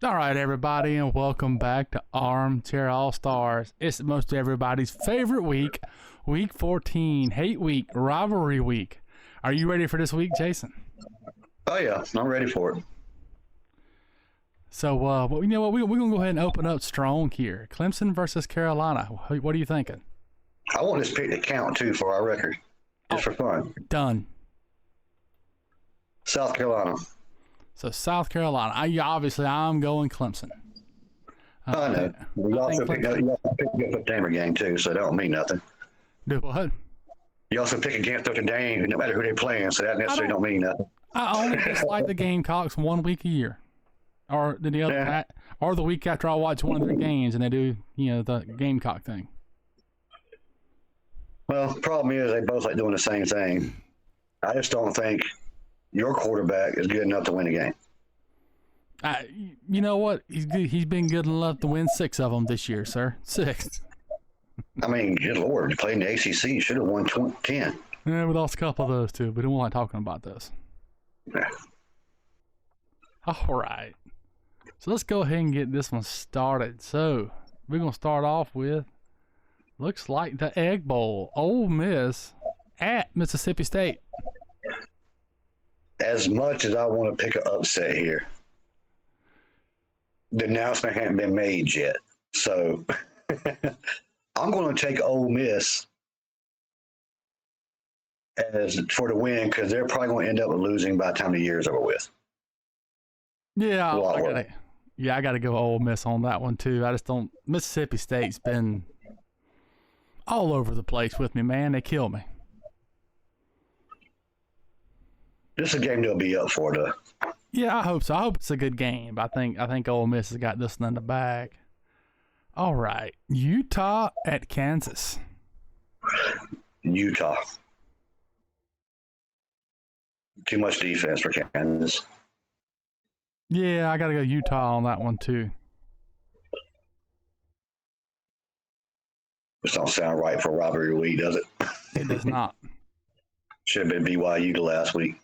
All right, everybody, and welcome back to Armchair All-Stars. It's most everybody's favorite week, Week 14, Hate Week, Rivalry Week. Are you ready for this week, Jason? Oh, yeah. I'm ready for it. So, well, you know what? We're going to go ahead and open up strong here. Clemson versus Carolina. What are you thinking? I want this pick to count, too, for our record. Just for fun. Done. South Carolina. So, South Carolina. I'm going Clemson. I know. You also pick a Notre Dame game, too, so that don't mean nothing. Do what? You also pick against Notre Dame, no matter who they're playing, so that necessarily don't mean nothing. I only dislike the Gamecocks 1 week a year. Or the other, or the week after I watch one of their games and they do, the Gamecock thing. Well, the problem is they both like doing the same thing. I just don't think your quarterback is good enough to win a game. You know what? He's been good enough to win 6 of them this year, sir. 6. I mean, good Lord, you played in the ACC, you should have won 10. Yeah, we lost a couple of those too, but we don't like talking about this. Yeah. All right. So let's go ahead and get this one started. So we're going to start off with, looks like the Egg Bowl. Ole Miss at Mississippi State. As much as I want to pick an upset here, the announcement hasn't been made yet. So I'm going to take Ole Miss for the win because they're probably going to end up losing by the time the year is over with. Yeah, I got to go Ole Miss on that one too. I just don't. Mississippi State's been all over the place with me, man. They kill me. This is a game they'll be up for, though. Yeah, I hope so. I hope it's a good game. I think Ole Miss has got this one in the bag. All right, Utah at Kansas. Utah. Too much defense for Kansas. Yeah, I got to go Utah on that one too. This don't sound right for Rivalry Week, does it? It does not. Should have been BYU the last week.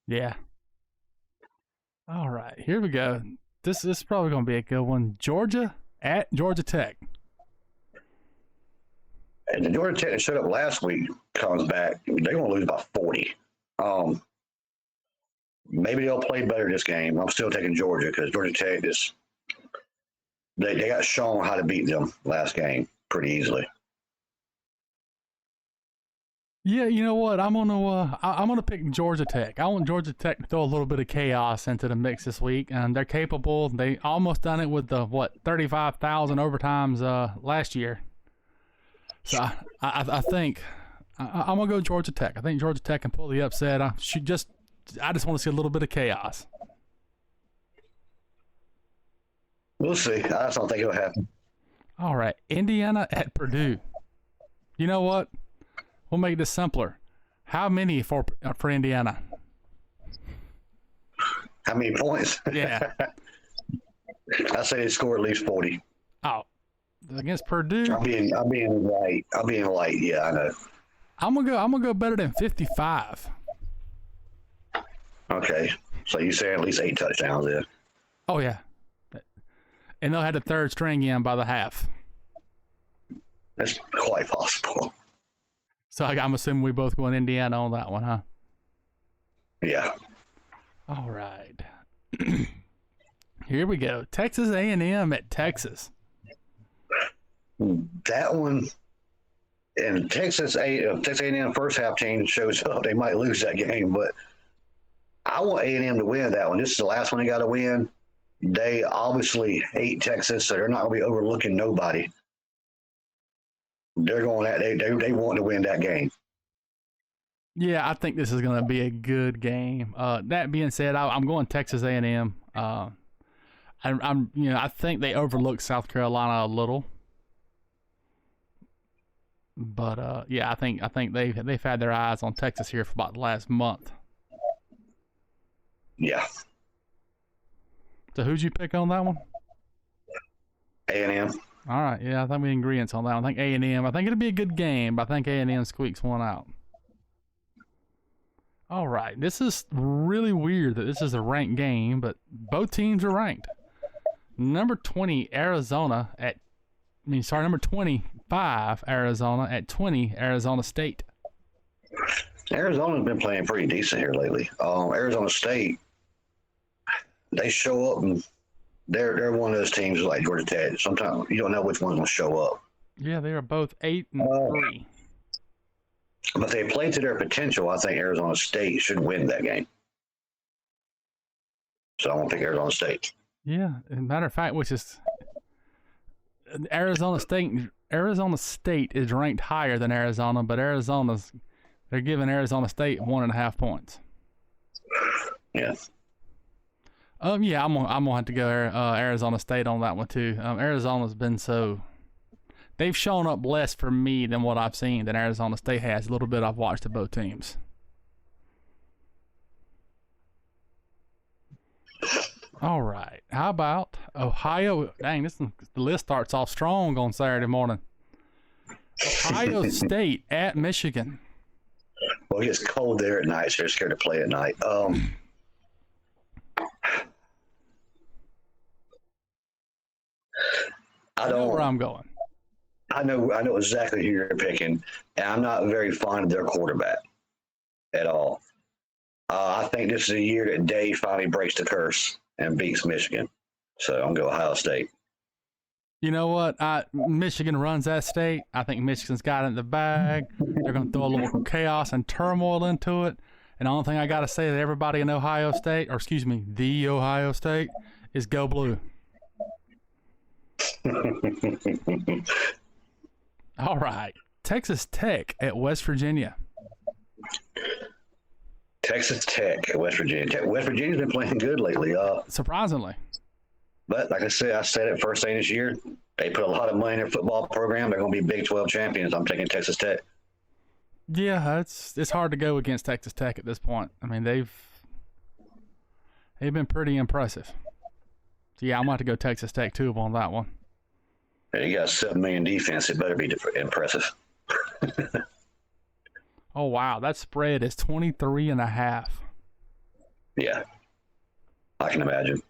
Yeah. All right, here we go. This is probably going to be a good one. Georgia at Georgia Tech. And the Georgia Tech that showed up last week comes back. They're going to lose by 40. Maybe they'll play better this game. I'm still taking Georgia because Georgia Tech they got shown how to beat them last game pretty easily. Yeah, you know what? I'm gonna pick Georgia Tech. I want Georgia Tech to throw a little bit of chaos into the mix this week, and they're capable. They almost done it with the 35,000 overtimes last year. So I think I'm gonna go Georgia Tech. I think Georgia Tech can pull the upset. I just want to see a little bit of chaos. We'll see. I just don't think it'll happen. All right, Indiana at Purdue. You know what? We'll make this simpler. How many for Indiana? How many points? Yeah. I say they score at least 40. Oh, against Purdue. I'm being light. Yeah, I know. I'm gonna go better than 55. Okay, so you say at least 8 touchdowns then? Oh yeah, and they'll have the third string in by the half. That's quite possible. So I'm assuming we both going Indiana on that one, huh? Yeah. All right. Here we go. Texas A&M at Texas. That one, and Texas A&M first half team shows up, they might lose that game, but I want A&M to win that one. This is the last one they got to win. They obviously hate Texas, so they're not going to be overlooking nobody. They're going at they want to win that game. Yeah, I think this is going to be a good game. That being said, I'm going Texas A&M. I think they overlooked South Carolina a little, but I think they've had their eyes on Texas here for about the last month. Yeah. So who'd you pick on that one? A&M. All right, yeah, I think we're in agreement on that one. I think A&M. I think it'll be a good game, but I think A&M squeaks one out. All right, this is really weird that this is a ranked game, but both teams are ranked. Number 20, Arizona number 25, Arizona at 20, Arizona State. Arizona's been playing pretty decent here lately. Arizona State, they show up and they're one of those teams like Georgia Tech. Sometimes you don't know which one's going to show up. Yeah, they are both 8-3. But if they play to their potential, I think Arizona State should win that game. So I won't pick Arizona State. Yeah, as a matter of fact, which is Arizona State is ranked higher than Arizona, but they're giving Arizona State 1.5 points. Yeah. Yeah, I'm gonna have to go Arizona State on that one too. Arizona's been they've shown up less for me than what I've seen than Arizona State has. A little bit I've watched of both teams. All right. How about Ohio? Dang, the list starts off strong on Saturday morning. Ohio State at Michigan. Well, it gets cold there at night, so they're scared to play at night. I know where I'm going. I know exactly who you're picking, and I'm not very fond of their quarterback at all. I think this is a year that Dave finally breaks the curse and beats Michigan. So I'm going to go Ohio State. You know what? Michigan runs that state. I think Michigan's got it in the bag. They're going to throw a little chaos and turmoil into it. And the only thing I got to say to everybody in the Ohio State, is go blue. All right. Texas Tech at West Virginia. Texas Tech at West Virginia. West Virginia's been playing good lately. Surprisingly. But like I said it first thing this year, they put a lot of money in their football program. They're going to be Big 12 champions. I'm taking Texas Tech. Yeah, it's hard to go against Texas Tech at this point. I mean, they've been pretty impressive. So yeah, I'm going to have to go Texas Tech too on that one. Yeah, you got a 7 million defense. It better be impressive. Oh wow, that spread is 23.5. Yeah, I can imagine.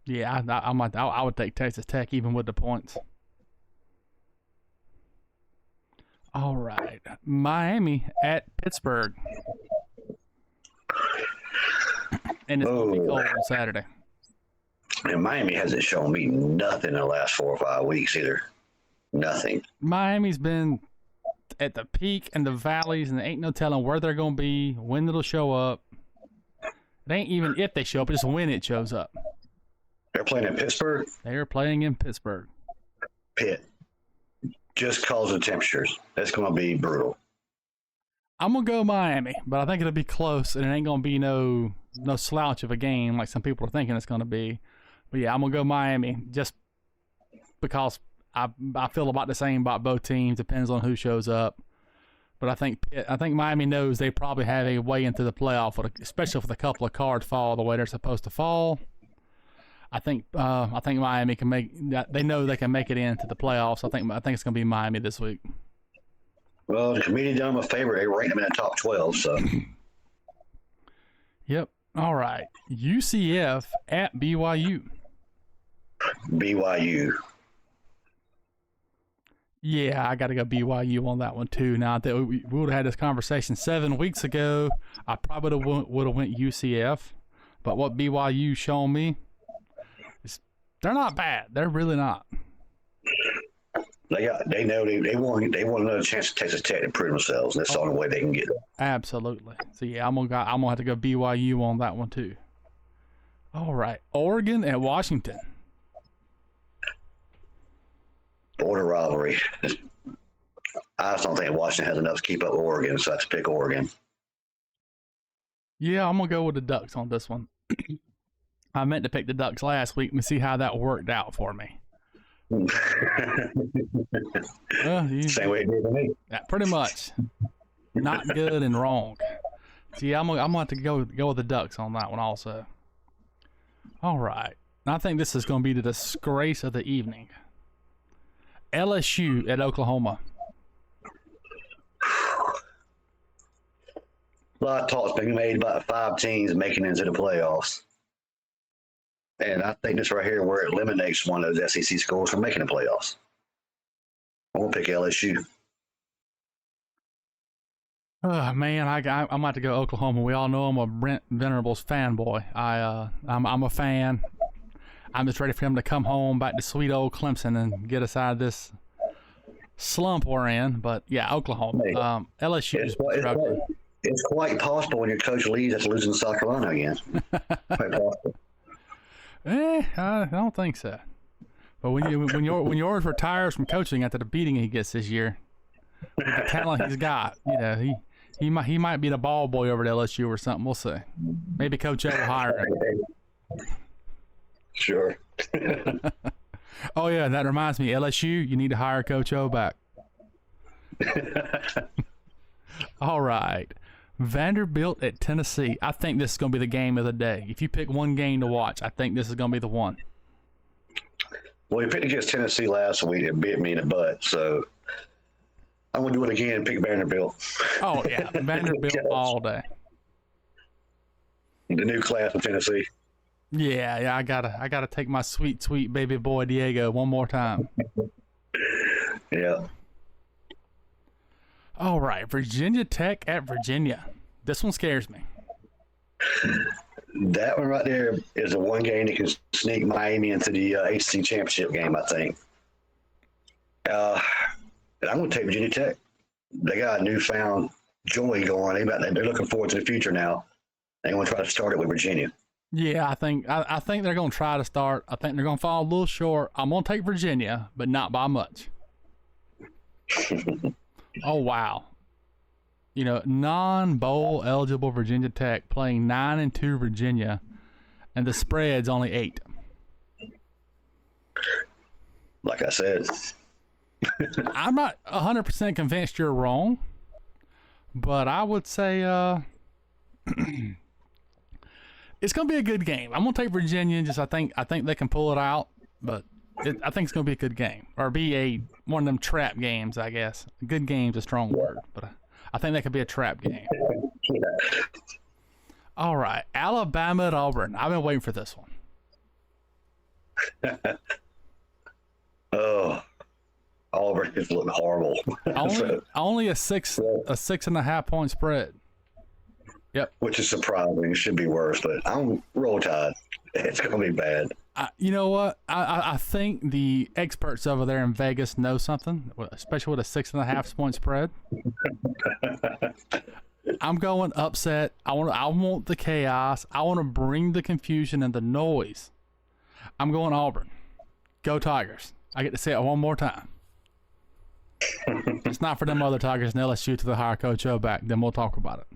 Yeah, I would take Texas Tech even with the points. All right, Miami at Pittsburgh, and it's going to be cold on Saturday. And Miami hasn't shown me nothing in the last 4 or 5 weeks either. Nothing. Miami's been at the peak and the valleys, and there ain't no telling where they're going to be, when it'll show up. It ain't even if they show up, just when it shows up. They're playing in Pittsburgh? They're playing in Pittsburgh. Pitt. Just cause the temperatures. That's going to be brutal. I'm going to go Miami, but I think it'll be close, and it ain't going to be no slouch of a game like some people are thinking it's going to be. But yeah, I'm going to go Miami just because I feel about the same about both teams. Depends on who shows up. But I think Miami knows they probably have a way into the playoff, especially if a couple of cards fall the way they're supposed to fall. I think Miami can make that. They know they can make it into the playoffs. I think it's going to be Miami this week. Well, the committee done them a favor. They ranked them in the top 12. So. Yep. All right. UCF at BYU. BYU. Yeah, I got to go BYU on that one too. Now that we would have had this conversation 7 weeks ago, I probably would have went UCF. But what BYU shown me is they're not bad. They're really not. They know they want another chance at Texas Tech to prove themselves. That's the only way they can get it. Absolutely. So yeah, I'm gonna have to go BYU on that one too. All right, Oregon at Washington. Border rivalry. I just don't think Washington has enough to keep up with Oregon, so I have to pick Oregon. Yeah, I'm gonna go with the Ducks on this one. I meant to pick the Ducks last week and see how that worked out for me. Same way it did to me. Yeah, pretty much. Not good and wrong. See, I'm gonna have to go with the Ducks on that one also. All right. I think this is gonna be the disgrace of the evening. LSU at Oklahoma. A lot of talk's been made about 5 teams making it into the playoffs. And I think this right here where it eliminates one of those SEC schools from making the playoffs. I'm going to pick LSU. Oh man, I'm about to go Oklahoma. We all know I'm a Brent Venables fanboy. I'm a fan. I'm just ready for him to come home back to sweet old Clemson and get us out of this slump we're in. But yeah, Oklahoma. Hey, LSU is it's quite possible when your coach leaves after losing to South Carolina again. Quite possible. I don't think so. But when yours retires from coaching after the beating he gets this year, with the talent he's got, he might be the ball boy over at LSU or something. We'll see. Maybe Coach O will hire him. Sure. Oh yeah, that reminds me. LSU, you need to hire Coach O back. All right. Vanderbilt at Tennessee. I think this is going to be the game of the day. If you pick one game to watch, I think this is going to be the one. Well, he picked against Tennessee last week and bit me in the butt, so I'm going to do it again and pick Vanderbilt. Oh, yeah. Vanderbilt all day. The new class of Tennessee. Yeah, I gotta take my sweet, sweet baby boy Diego one more time. Yeah. All right, Virginia Tech at Virginia. This one scares me. That one right there is the one game that can sneak Miami into the ACC championship game, I think. And I'm going to take Virginia Tech. They got a newfound joy going. They're looking forward to the future now. They want to try to start it with Virginia. Yeah, I think they're going to try to start. I think they're going to fall a little short. I'm going to take Virginia, but not by much. Oh, wow. Non-bowl eligible Virginia Tech playing 9-2 Virginia, and the spread's only 8. Like I said. I'm not 100% convinced you're wrong, but I would say it's going to be a good game. I'm going to take Virginia. I think they can pull it out, but I think it's going to be a good game, or be one of them trap games, I guess. A good game's a strong word, but I think that could be a trap game. All right, Alabama at Auburn. I've been waiting for this one. Oh, Auburn is looking horrible. Only a 6.5 point spread. Yep. Which is surprising. It should be worse, but I'm roll tide. It's going to be bad. You know what? I think the experts over there in Vegas know something, especially with a 6.5 point spread. I'm going upset. I want the chaos. I want to bring the confusion and the noise. I'm going Auburn. Go Tigers. I get to say it one more time. It's not for them other Tigers and LSU to the hire Coach O back. Then we'll talk about it.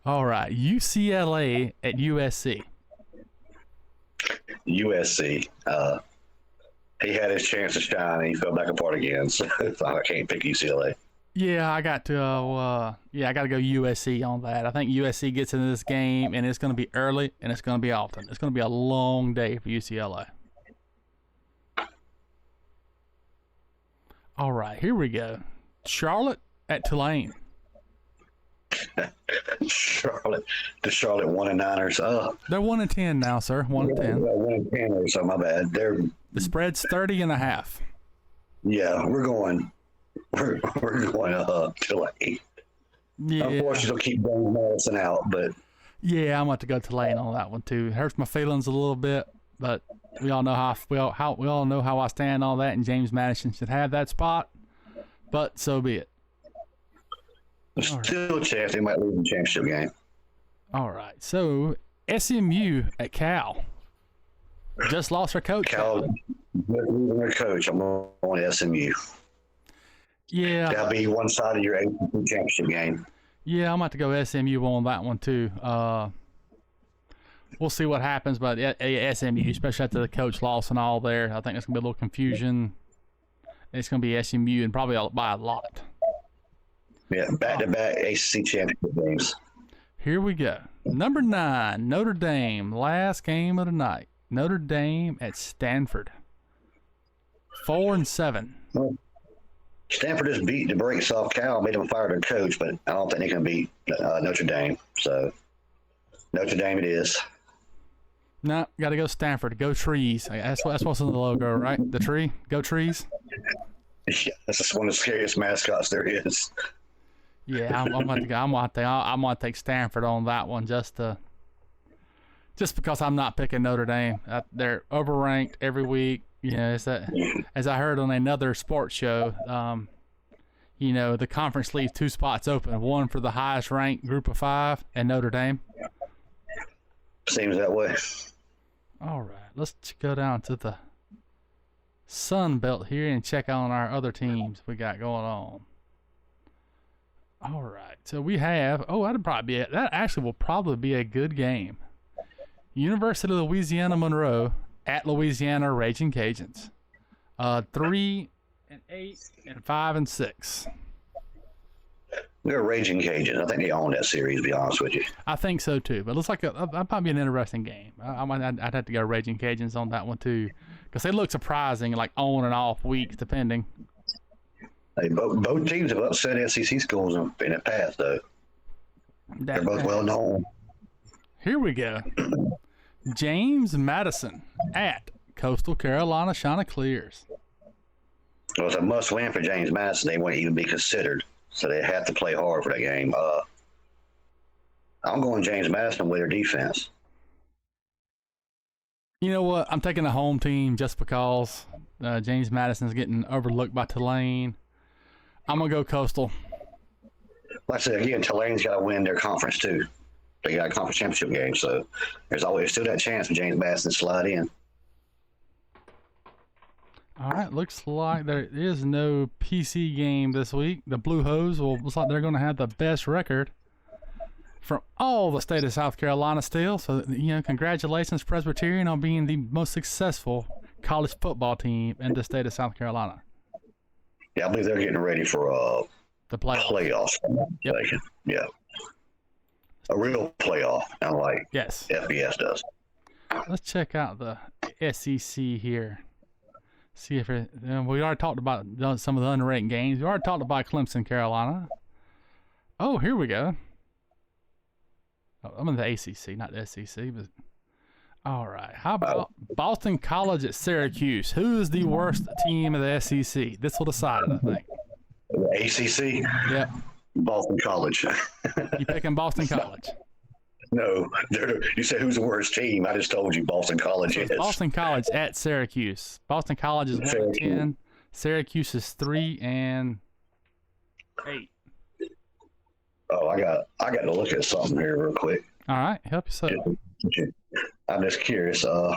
All right, UCLA at USC. USC. He had his chance to shine, and he fell back apart again. So I can't pick UCLA. Yeah, I got to. I got to go USC on that. I think USC gets into this game, and it's going to be early, and it's going to be often. It's going to be a long day for UCLA. All right, here we go. Charlotte at Tulane. Charlotte 1-9ers. They're 1-10 now, sir. 1-10. 1-10, so my bad. The spread's 30.5. Yeah, we're going Tulane. Yeah. Unfortunately, they'll keep going Madison out, but yeah, I'm about to go Tulane on that one too. It hurts my feelings a little bit, but we all know how I stand on that, and James Madison should have that spot. But so be it. there's still a chance they might lose the championship game. All right, so SMU at Cal. Just lost their coach. Cal losing their coach. I'm on SMU. Yeah. That'll be one side of your ACC championship game. Yeah, I'm about to go SMU on that one too. We'll see what happens, but SMU, especially after the coach loss and all there, I think there's going to be a little confusion. It's going to be SMU and probably by a lot. Yeah, back-to-back ACC championship games. Here we go. Number 9, Notre Dame. Last game of the night. Notre Dame at Stanford. 4-7. Well, Stanford just beat the brakes off Cal, made them fire their coach, but I don't think they can beat Notre Dame. So Notre Dame it is. No, got to go Stanford. Go trees. That's what's in the logo, right? The tree. Go trees. Yeah, that's just one of the scariest mascots there is. Yeah, I'm gonna take Stanford on that one just because I'm not picking Notre Dame. They're overranked every week. You know, as I heard on another sports show. You know, the conference leaves 2 spots open, one for the highest ranked group of 5 and Notre Dame. Seems that way. All right, let's go down to the Sun Belt here and check on our other teams we got going on. All right, so we have, that actually will probably be a good game. University of Louisiana Monroe at Louisiana Raging Cajuns. 3-8 and 5-6. They're Raging Cajuns. I think they own that series, to be honest with you. I think so too, but it looks like that might be an interesting game. I'd have to go Raging Cajuns on that one too, because they look surprising, like on and off weeks depending. Hey, both teams have upset SEC schools in the past, though. They're both well known. Here we go. James Madison at Coastal Carolina Chanticleers. It was a must-win for James Madison. They wouldn't even be considered, so they had to play hard for that game. I'm going James Madison with their defense. You know what? I'm taking the home team just because James Madison's getting overlooked by Tulane. I'm going to go Coastal. Like I said, again, Tulane's got to win their conference, too. They got a conference championship game, so there's always still that chance for James Madison to slide in. All right, looks like there is no PC game this week. The Blue Hose looks like they're going to have the best record from all the state of South Carolina still. So, you know, congratulations, Presbyterian, on being the most successful college football team in the state of South Carolina. Yeah, I believe they're getting ready for the playoffs. Yep. Yeah. A real playoff, unlike yes. FBS does. Let's check out the SEC here. See if we already talked about some of the unranked games. We already talked about Clemson, Carolina. Oh, here we go. Oh, I'm in the ACC, not the SEC. But all right. How about Boston College at Syracuse? Who is the worst team of the SEC? This will decide it, I think. The ACC? Yep. Boston College. You picking Boston College? No, you said who's the worst team? I just told you Boston College is. Boston College at Syracuse. Boston College is 1-10. Syracuse is 3-8. Oh, I got to look at something here real quick. All right, help yourself. I'm just curious. On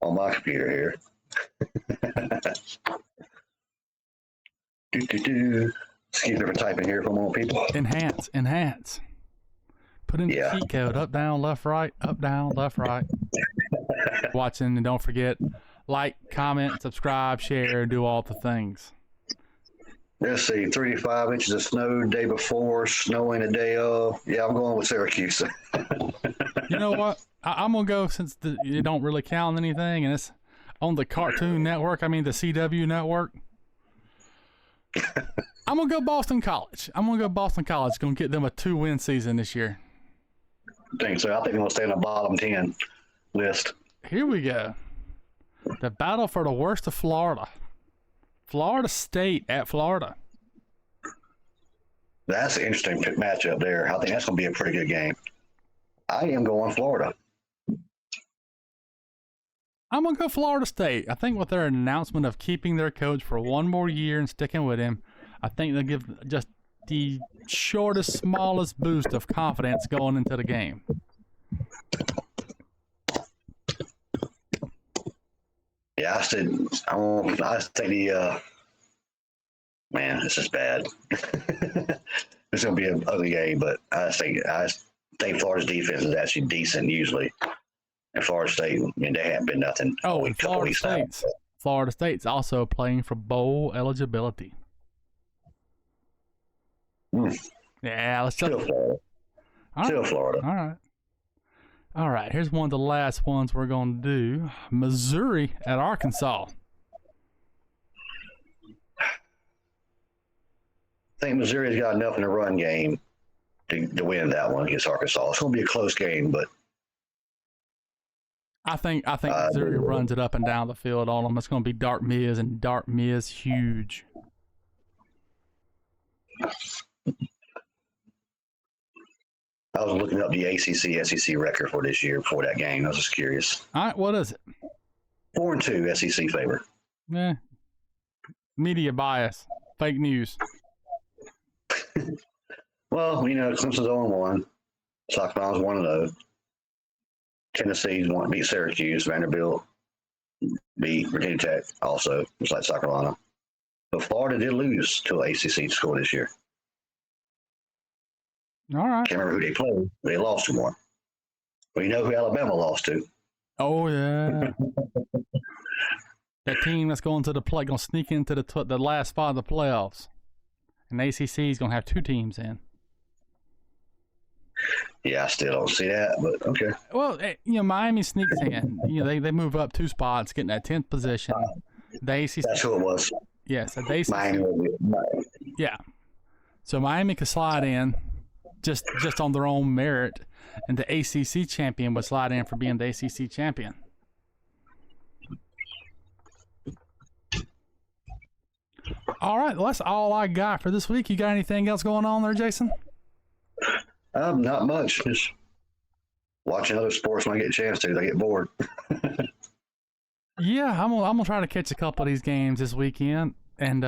my computer here. Excuse me for typing here for more people. Enhance. Put in the cheat code, up, down, left, right, up, down, left, right. Watching, and don't forget, like, comment, subscribe, share, do all the things. Let's see, 3 to 5 inches of snow the day before, snowing the day of. Yeah, I'm going with Syracuse. You know what? I'm going to go, since it don't really count anything, and it's on the Cartoon Network, the CW Network. I'm going to go Boston College. Going to get them a 2-win season this year. I think so. I think they're going to stay in the bottom 10 list. Here we go. The battle for the worst of Florida. Florida State at Florida. That's an interesting matchup there. I think that's going to be a pretty good game. I am going Florida. I'm going to go Florida State. I think with their announcement of keeping their coach for one more year and sticking with him, I think they'll give just the shortest, smallest boost of confidence going into the game. Yeah, I think man, this is bad. It's going to be an ugly game, but I think Florida's defense is actually decent usually. And Florida State, they haven't been nothing. Oh, and Florida State's also playing for bowl eligibility. Yeah, let's Still Florida. Still Florida. All right. Here's one of the last ones we're going to do. Missouri at Arkansas. I think Missouri's got enough in the run game to win that one against Arkansas. It's going to be a close game, but I think Missouri runs it up and down the field on them. It's going to be Dark Miz, and Dark Miz huge. I was looking up the ACC SEC record for this year before that game. I was just curious. All right, what is it? 4-2 SEC favor. Yeah. Media bias, fake news. Well, Clemson's 0-1. South Carolina's 1-0. Tennessee's beat Syracuse. Vanderbilt beat Virginia Tech also, just like South Carolina. But Florida did lose to an ACC score this year. All right. Can't remember who they played. They lost to one. Well, you know who Alabama lost to? Oh, yeah. That team that's going to sneak into the last spot of the playoffs. And the ACC is going to have 2 teams in. Yeah, I still don't see that, but okay. Well, Miami sneaks in. They move up 2 spots, getting that 10th position. The ACC. That's who it was. Yes, the ACC. Miami. Yeah. So Miami could slide in just on their own merit, and the ACC champion would slide in for being the ACC champion. All right, well, that's all I got for this week. You got anything else going on there, Jason? Not much. Just watching other sports when I get a chance to. I get bored. Yeah, I'm gonna try to catch a couple of these games this weekend, and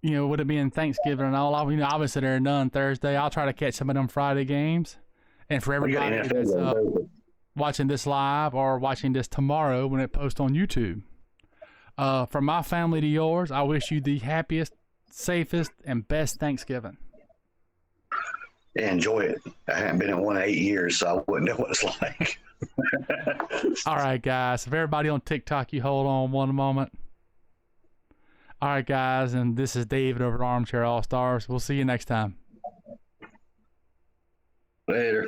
with it being Thanksgiving and all, obviously they're done Thursday. I'll try to catch some of them Friday games, and for everybody that's watching this live or watching this tomorrow when it posts on YouTube, from my family to yours, I wish you the happiest, safest, and best Thanksgiving. Enjoy it. I haven't been in one in 8 years, so I wouldn't know what it's like. All right, guys. If everybody on TikTok, you hold on one moment. All right, guys, and this is David over at Armchair All-Stars. We'll see you next time. Later.